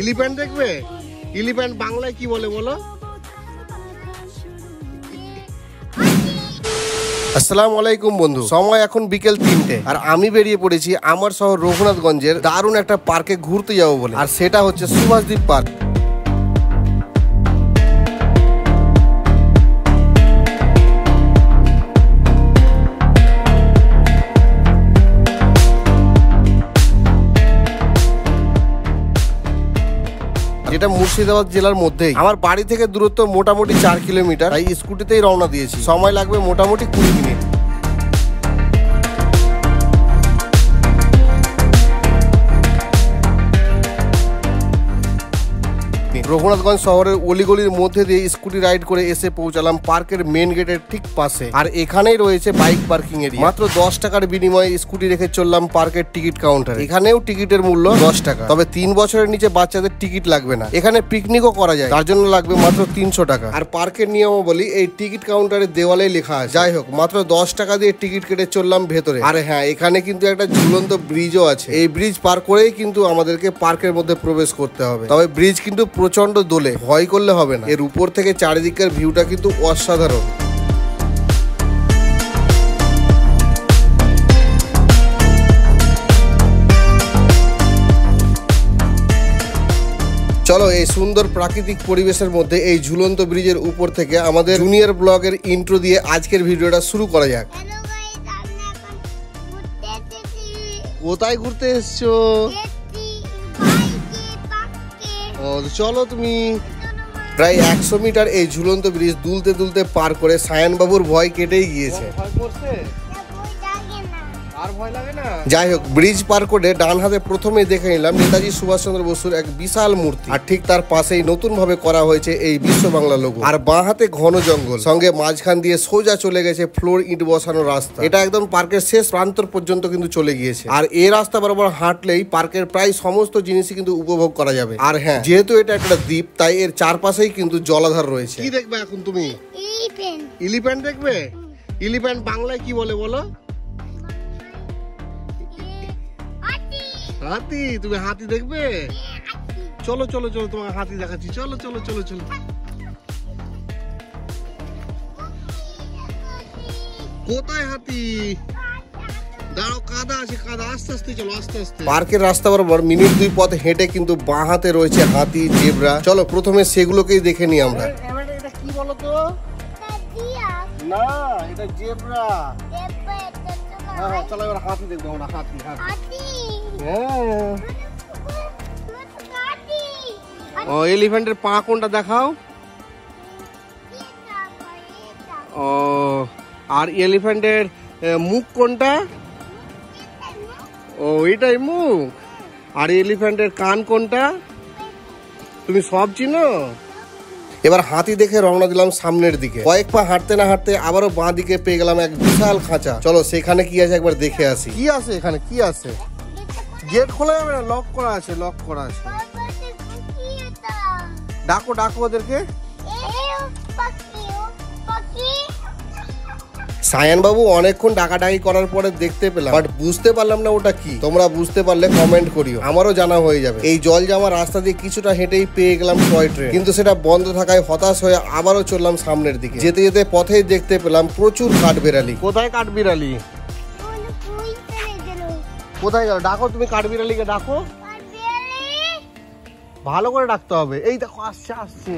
Elephant দেখবে? Elephant বাংলায় কি বলে বলো? আসসালামু আলাইকুম বন্ধু, সময় এখন বিকেল 3টে আর আমি বেরিয়ে পড়েছি আমার শহর রঘুনাথগঞ্জের দারুণ একটা পার্কে ঘুরতে যাবো বলে। আর সেটা হচ্ছে সুভাষদ্বীপ পার্ক। যেটা মুর্শিদাবাদ জেলার মধ্যেই। আমার বাড়ি থেকে দূরত্ব মোটামুটি 4 কিলোমিটার, তাই স্কুটিতেই রওনা দিয়েছি। সময় লাগবে মোটামুটি 20 মিনিট। রঘুনাথগঞ্জ শহরের অলিগলির মধ্যে দিয়ে স্কুটি রাইড করে এসে পৌঁছালাম পার্কের মেন গেটের ঠিক পাশে। আর এখানেই রয়েছে বাইক পার্কিং এরিয়া। মাত্র 10 টাকার বিনিময়ে স্কুটি রেখে চললাম পার্কের টিকিট কাউন্টারে। এখানেও টিকিটের মূল্য 10 টাকা, তবে 3 বছরের নিচে বাচ্চাদের টিকিট লাগবে না। এখানে পিকনিকও করা যায়, তার জন্য লাগবে মাত্র 300 টাকা। আর পার্কের নিয়মাবলী এই টিকিট কাউন্টারের দেওয়ালে লেখা আছে। যাই হোক, মাত্র 10 টাকা দিয়ে টিকিট কেটে চললাম ভেতরে। আর হ্যাঁ, এখানে কিন্তু একটা ঝুলন্ত ব্রিজও আছে। এই ব্রিজ পার করেই কিন্তু আমাদেরকে পার্কের মধ্যে প্রবেশ করতে হবে। তবে ব্রিজ কিন্তু প্রচন্ড দোলে, ভয় করলে হবে না। এর উপর থেকে চারিদিকের ভিউটা কিন্তু অসাধারণ। চলো এই সুন্দর প্রাকৃতিক পরিবেশের মধ্যে এই ঝুলন্ত ব্রিজের উপর থেকে আমাদের জুনিয়র ব্লগের ইন্ট্রো দিয়ে আজকের ভিডিওটা শুরু করা যাক। কোথায় ঘুরতে এসছো? ও চলো তুমি। প্রায় 100 মিটার এই ঝুলন্ত ব্রিজ দুলতে দুলতে পার করে সায়ান বাবুর ভয় কেটেই গিয়েছে। যাই হোক, ব্রিজ পার করে ডান হাতে প্রথমে দেখে নিলাম নেতাজি সুভাষচন্দ্র বসুর এক বিশাল মূর্তি। আর ঠিক তার পাশেই নতুন ভাবে করা হয়েছে এই বিশ্ব বাংলা লোগো। আর বাঁ হাতে ঘন জঙ্গল, সঙ্গে মাঝখান দিয়ে সোজা চলে গেছে ফ্লোর ইট বসানো রাস্তা। এটা একদম পার্কের শেষ প্রান্ত পর্যন্ত কিন্তু চলে গিয়েছে। আর এই রাস্তা বরাবর হাঁটলেই পার্কের প্রায় সমস্ত জিনিসই কিন্তু উপভোগ করা যাবে। আর হ্যাঁ, যেহেতু এটা একটা দ্বীপ, তাই এর চারপাশেই কিন্তু জলাধার রয়েছে। কি দেখবে এখন তুমি? এলিফ্যান্ট দেখবে? এলিফ্যান্ট বাংলায় কি বলে বলো? হাতি। তুমি হাতি দেখবে? চলো চলো চলো, তোমাকে হাতি দেখাচ্ছি। চলো চলো চলো চলো। কোথায় হাতি? দাঁড়াও, কাদা আছে, কাদা। আস্তে আস্তে চলো, আস্তে আস্তে। পার্কের রাস্তা বরাবর মিনিট 2 পথ হেঁটে কিন্তু বাঁ হাতে রয়েছে হাতি, জেব্রা। চলো প্রথমে সেগুলোকেই দেখে নিই আমরা। এটা কি বলো তো? না, এটা জেব্রা। হ্যাঁ, চলো এবার হাতি দেখবো আমরা। হাতি হাতি। ও এলিফ্যান্টের পা কোনটা দেখাও? ও, আর এলিফ্যান্টের মুখ কোনটা? ও, এটাই মুখ। আর এলিফ্যান্টের কান কোনটা? তুমি সব চিনো? এবার হাতি দেখে রওনা দিলাম সামনের দিকে। কয়েক পা হাঁটতে না হাঁটতে আবারও বাঁ দিকে পেয়ে গেলাম এক বিশাল খাঁচা। চলো সেখানে কি আছে একবার দেখে আসি। কি আছে এখানে? কি আছে? গেট খোলা যাবে না, লক করা আছে, লক করা আছে। ডাকো ডাকো ওদেরকে। সায়ান বাবু অনেকক্ষণ ডাকাডাকি করার পরে দেখতে পেলাম, বাট বুঝতে পারলাম না ওটা কি। তোমরা বুঝতে পারলে কমেন্ট করিও, আমারও জানা হয়ে যাবে। এই জল জামা রাস্তা দিয়ে কিছুটা হেঁটেই পেয়ে গেলাম টয় ট্রেন, কিন্তু সেটা বন্ধ থাকায় হতাশ হয়ে আবারও চললাম সামনের দিকে। যেতে যেতে পথেই দেখতে পেলাম প্রচুর কাঠবিড়ালি। কোথায় কাঠবিড়ালি? কোথায় গেল? ডাকো তুমি কাঠবিড়ালিকে, ডাকো। ভালো করে ডাকতে হবে। এই দেখো আসছে আসছে।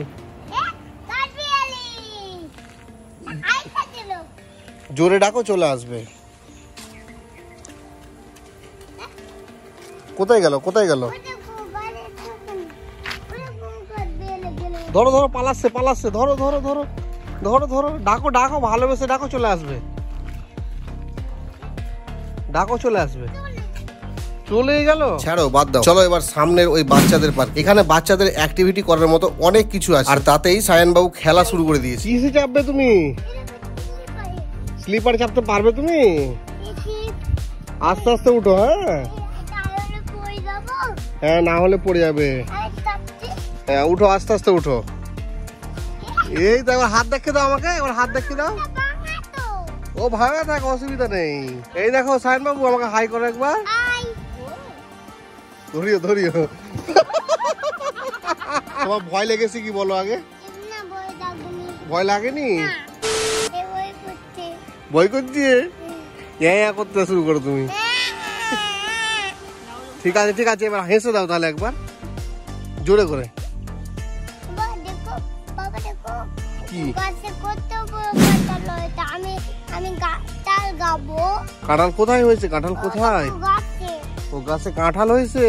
জোরে ডাকো, চলে আসবে। কোথায় গেল? কোথায় গেল? ধরো ধরো, পালাচ্ছে পালাচ্ছে। ধরো ধরো ধরো ধরো ধরো। ডাকো ডাকো, ভালোবেসে ডাকো, চলে আসবে। ডাকো, চলে আসবে। চলে গেল। ছাড়ো, বাদ দাও। চলো এবার সামনের ওই বাচ্চাদের পার্ক। এখানে বাচ্চাদের অ্যাক্টিভিটি করার মতো অনেক কিছু আছে। আর তাতেই সায়ান বাবু খেলা শুরু করে দিয়েছে। কিসে চাপবে তুমি? স্লিপার চাপতে পারবে তুমি? আস্তে আস্তে উঠো। হ্যাঁ, না হলে পড়ে যাবে। হ্যাঁ, উঠো, আস্তে আস্তে উঠো। এই তো, এবার হাত দেখে দাও আমাকে। এবার হাত দেখে দাও। ও ভাবে থাক, অসুবিধা নেই। এই দেখো সায়ন বাবু, আমাকে হাই করো একবার। ধরিও ধরিও। তোমার ভয় লেগেছে কি বলো আগে? ভয় লাগেনি? ভয় করছে? হ্যাঁ করতে শুরু করো তুমি। ঠিক আছে ঠিক আছে, এবার হেসে দাও তাহলে একবার জোরে করে। কি কাঁঠাল কোথায় হয়েছে? কাঁঠাল কোথায়? ও গাছে কাঁঠাল হয়েছে।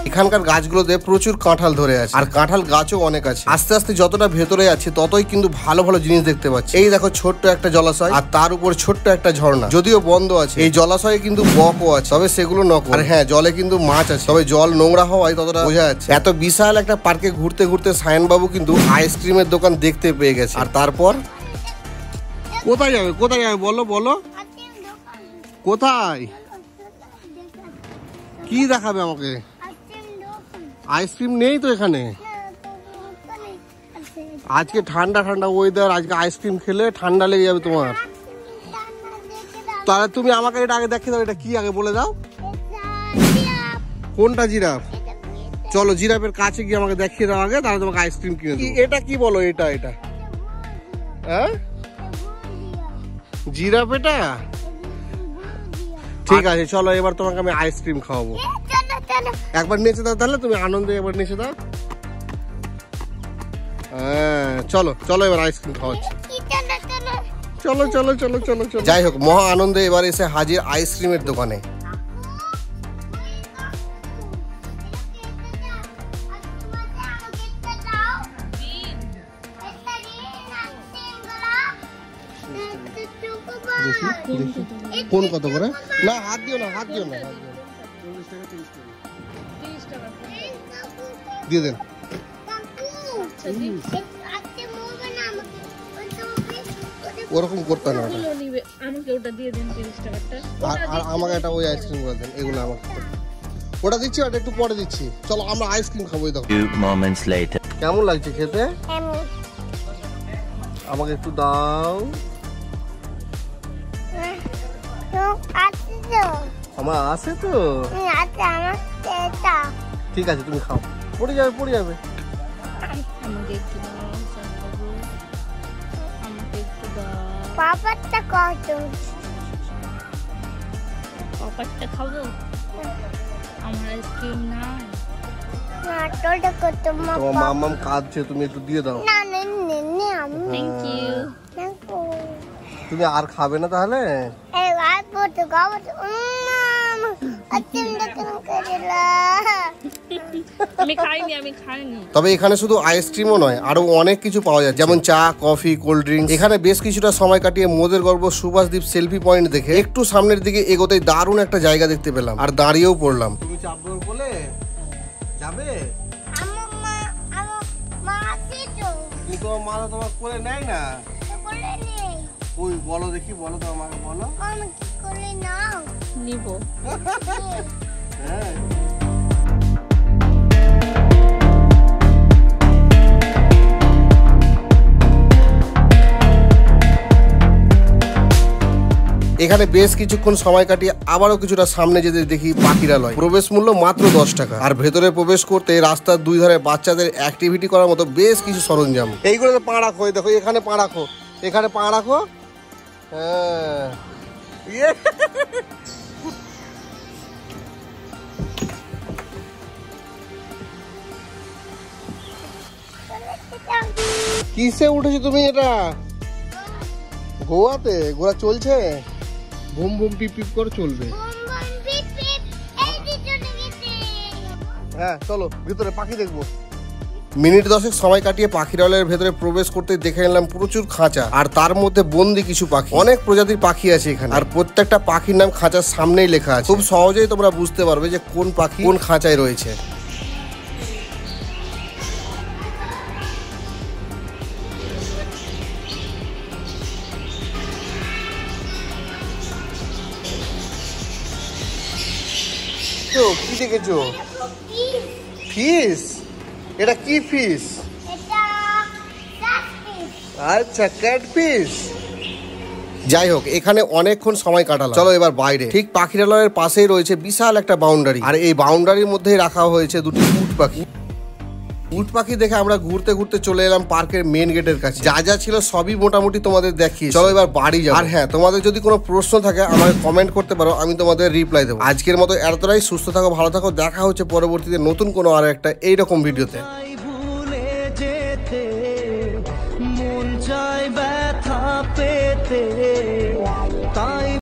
এখানকার গাছগুলোতে প্রচুর কাঁঠাল ধরে আছে, আর কাঁঠাল গাছও অনেক আছে। আস্তে আস্তে যতটা ভেতরে আছে ততই কিন্তু ভালো ভালো জিনিস দেখতে পাচ্ছি। এই দেখো ছোট্ট একটা জলাশয়, আর তার উপর ছোট্ট একটা ঝর্ণা, যদিও বন্ধ আছে। এই জলাশয়ে কিন্তু বকও আছে, তবে সেগুলো নকল। আর হ্যাঁ, জলে কিন্তু মাছ আছে, তবে জল নোংরা হওয়ায় ততটা বোঝা যাচ্ছে। এত বিশাল একটা পার্কে ঘুরতে ঘুরতে সায়নবাবু কিন্তু আইসক্রিমের দোকান দেখতে পেয়ে গেছে। আর তারপর কোথায় যাবে? কোথায় যাবে বলো বলো, কোথায়? কি দেখাবে আমাকে? আইসক্রিম নেই তো এখানে। আজকে ঠান্ডা ঠান্ডা ওয়েদার, আজকে আইসক্রিম খেলে ঠান্ডা লেগে যাবে তোমার। তাহলে তুমি আমাকে এটা আগে দেখিয়ে দাও, এটা কি আগে বলে দাও। কোনটা জিরাফ? চলো জিরাফের কাছে গিয়ে আমাকে দেখিয়ে দাও আগে, তাহলে তোমাকে আইসক্রিম কিনে দেবো। এটা কি বলো? এটা এটা হ্যাঁ জিরাফ এটা? ঠিক আছে চলো, এবার তোমাকে আমি আইসক্রিম খাওয়াবো। একবার নেচে দাও তাহলে, তুমি আনন্দে একবার নেচে দাও। হ্যাঁ চলো চলো, এবার আইসক্রিম খাওয়াচ্ছি। চলো চলো চলো চলো চলো। যাই হোক, মহা আনন্দে এবার এসে হাজির আইসক্রিমের দোকানে। কোন কত করে? না হাত দিও না, হাত দিও না, দিয়ে দেন। ওরকম করতে না, আর আমাকে একটা ওই আইসক্রিম করে দেন। এগুলো আমাকে ওটা দিচ্ছি, ওটা একটু পরে দিচ্ছি। চলো আমরা আইসক্রিম খাবো। দেখো কেমন লাগছে খেতে? আমাকে একটু দাও। আমার আছে তো, ঠিক আছে তুমি খাও। পড়ে যাবে পড়ে যাবে। পাপারটা কত? পাপারটা খাবো? আমার আইসক্রিম নাই। না তোরটা কত? তোমার মাম্মাম কাঁদছে, তুমি একটু দিয়ে দাও। না না না আমি। Thank you. তুমি আর খাবে না তাহলে? এই আর বড় খাবো। তবে এখানে শুধু আইসক্রিমও নয়, আরো অনেক কিছু পাওয়া যায়, যেমন চা, কফি, কোল্ড ড্রিঙ্কস। এখানে বেশ কিছুটা সময় কাটিয়ে মোদের গর্ব সুভাষদ্বীপ সেলফি পয়েন্ট দেখে একটু সামনের দিকে এগোতেই দারুণ একটা জায়গা দেখতে পেলাম, আর দাঁড়িয়েও পড়লাম। তুমি চাপবে বলে যাবে? কিন্তু তোমার মা তোমার কোলে নেয় না। ওই বলো দেখি, বলো তোমার মাকে বলো। আমি কি করে নাও নিব? হ্যাঁ এখানে বেশ কিছুক্ষণ সময় কাটিয়ে আবারও কিছুটা সামনে যেতে দেখি পাখিরালয়। প্রবেশ মূল্য মাত্র 10 টাকা। আর ভেতরে প্রবেশ করতে রাস্তার দুই ধারে বাচ্চাদের অ্যাক্টিভিটি করার মতো বেশ কিছু সরঞ্জাম। এইগুলোতে পা রাখো, দেখো এখানে পা রাখো, এখানে পা রাখো। হ্যাঁ কিসে উঠেছো তুমি? এটা গোয়াতে ঘোড়া চলছে, বুম বুম পিপ পিপ করে চলবে। হ্যাঁ চলো ভিতরে পাখি দেখবো। মিনিট 10 সময় কাটিয়ে পাখিরালয়ের ভেতরে প্রবেশ করতে দেখে নিলাম প্রচুর খাঁচা, আর তার মধ্যে বন্দি কিছু পাখি। অনেক প্রজাতির পাখি আছে এখানে, আর প্রত্যেকটা পাখির নাম খাঁচার সামনেই লেখা আছে। খুব সহজেই তোমরা বুঝতে পারবে যে কোন পাখি কোন খাঁচায় রয়েছে। কি দেখেছো? ফিশ? এটা কি ফিশ? আচ্ছা ক্যাটফিশ। যাই হোক, এখানে অনেকক্ষণ সময় কাটালাম। চলো এবার বাইরে। ঠিক পাখিরালয়ের পাশেই রয়েছে বিশাল একটা বাউন্ডারি, আর এই বাউন্ডারির মধ্যেই রাখা হয়েছে দুটি উট পাখি। উট পাখি দেখে আমরা ঘুরতে ঘুরতে চলে এলাম পার্কের মেন গেটের কাছে। যা যা ছিল সবই মোটামুটি তোমাদের দেখিয়ে, চলো এবার বাড়ি যাবো। আর হ্যাঁ, তোমাদের যদি কোনো প্রশ্ন থাকে আমাকে কমেন্ট করতে পারো, আমি তোমাদের রিপ্লাই দেবো। আজকের মতো এতটাই, সুস্থ থাকো, ভালো থাকো, দেখা হচ্ছে পরবর্তীতে নতুন কোনো আর একটা এইরকম ভিডিওতে।